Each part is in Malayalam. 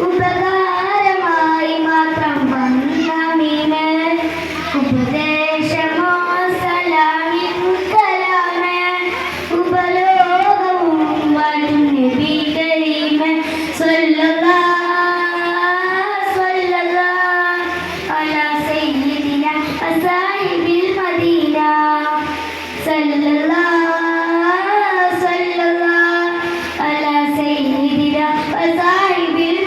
ഉപകാരമായി മാത്രം വന്ന മീന് ഉപദേശമോ സലാമിൻ കലാമേ ഉപലോകവും വാഴ്ത്തും നബി കരീമേ സല്ലല്ലാഹു അലാ സയ്യിദിന വസാഹിബിൽ മദീന സല്ലല്ലാഹു അലാ സയ്യിദിന വസാഹിബിൽ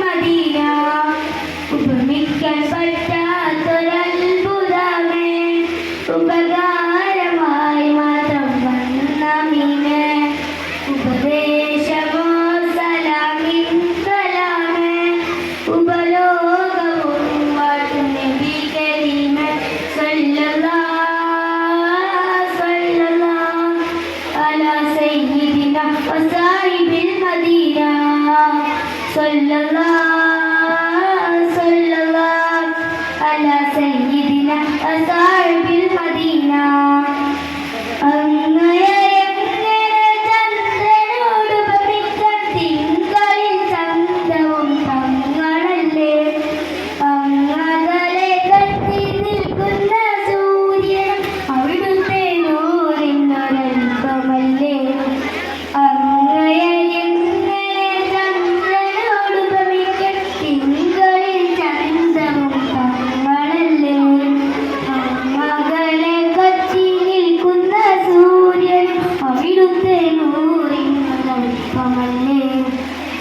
മദീന.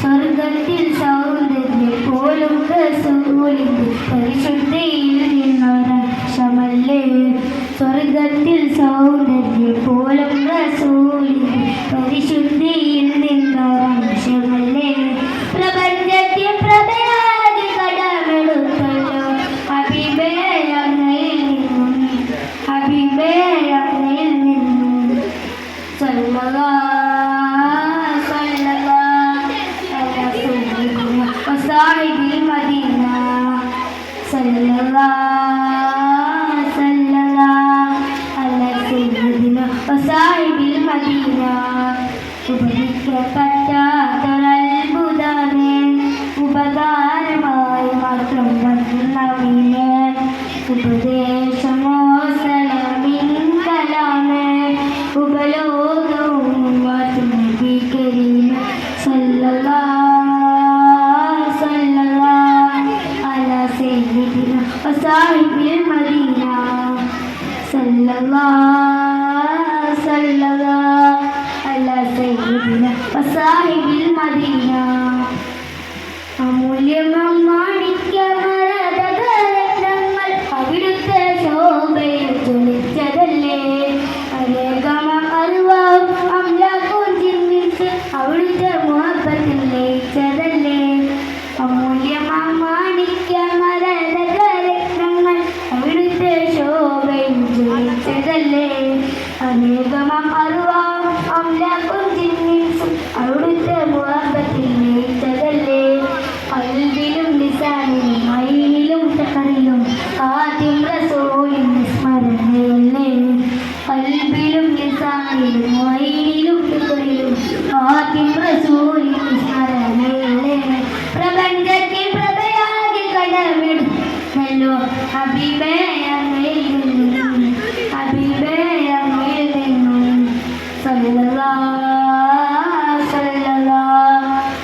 സ്വർഗത്തിൽ സൗന്ദര്യം പോലും റസൂലിന്റെ പരിശുദ്ധിയിൽ നിന്നൊരക്ഷമല്ലേ. സ്വർഗത്തിൽ സൗന്ദര്യം പോലും റസൂലിന്റെ പരിശുദ്ധിയിൽ നിന്നൊരംശമല്ലേ. പ്രപഞ്ചത്തിൽ പ്രഭയാകി കടമെടുത്തല്ലോ ഹബീബേ അങ്ങയിൽ നിന്നും വസാഹിബിൽ മദീന സല്ലല്ലാഹു അലാ സയ്യിദിന വസാഹിബിൽ മദീന. ഉപകരിക്കപ്പെട്ടൊരത്ഭുതമേ ഉപകാരമായി മാത്രം വന്ന മീന് ഉപദേശമോ സലാമിൻ കലാമേ ഉപലോകവും വാഴ്ത്തും നബി കരീമേ സല്ലല്ലാഹു വസാഹിബിൽ മദീന സല്ലല്ലാഹു അലാ സയ്യിദിന വസാഹിബിൽ മദീന. അമൂല്യമം മാണിക്യമരതകരത്നങ്ങൾ അവിടുത്തെ ശോഭയിൽ ജ്വലിച്ചതല്ലേ. അനേകമം അറിവാം അംലാക്കും ചിന്തിച്ച് അവിടുത്തെ മുഹബത്തിൽ ലയിച്ചതല്ലേ. അമൂല്യമം മാണിക്യമരതകരത്നങ്ങൾ അവിടുത്തെ ശോഭയിൽ ജ്വലിച്ചതല്ലേ. അനേകമം അറിവാം അംലാക്കും ചിന്തിച്ച് അവിടുത്തെ മുഹബത്തിൽ ലയിച്ചതല്ലേ. ഖൽബിലും ലിസാനിലും ഐനിലും തഖറിലും ഖാതിം റസൂലിന്റെ സ്മരണയല്ലേ. ഖൽബിലും ലിസാനിലും ഐനിലും തഖറിലും ഖാതിം റസൂലിന്റെ സ്മരണയല്ലേ. പ്രപഞ്ചത്തിൽ പ്രഭയാകി കടമെടുത്തല്ലോ ഹബീബേ അങ്ങയിൽ നിന്നും സല്ലല്ലാഹു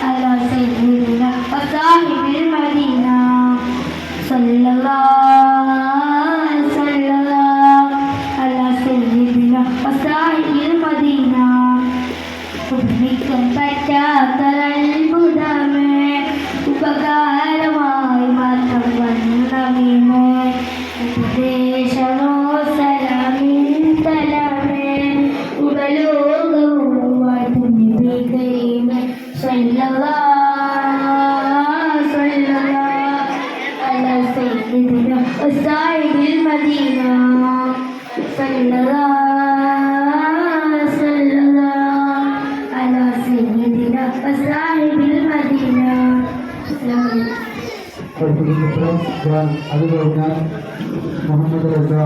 അലാ സയ്യിദിന വസാഹിബിൽ മദീന സല്ലല്ലാഹു അലാ സയ്യിദിന വസാഹിബിൽ മദീന. ഉപമിക്കാൻ പറ്റാത്തൊരത്ഭുതമേ ഉപകാരമായി മാത്രം വന്ന മീന് ഉപദേശമോ സലാമിൻ കലാമേ ഉപലോകവും വാഴ്ത്തും നബി കരീമേ സല്ലല്ലാഹു അലാ സയ്യിദിന വസാഹിബിൽ മദീന സല്ലല്ലാഹു അലാ സയ്യിദിന വസാഹിബിൽ മദീന. അത് കഴിഞ്ഞാൽ മുഹമ്മദ് റസാ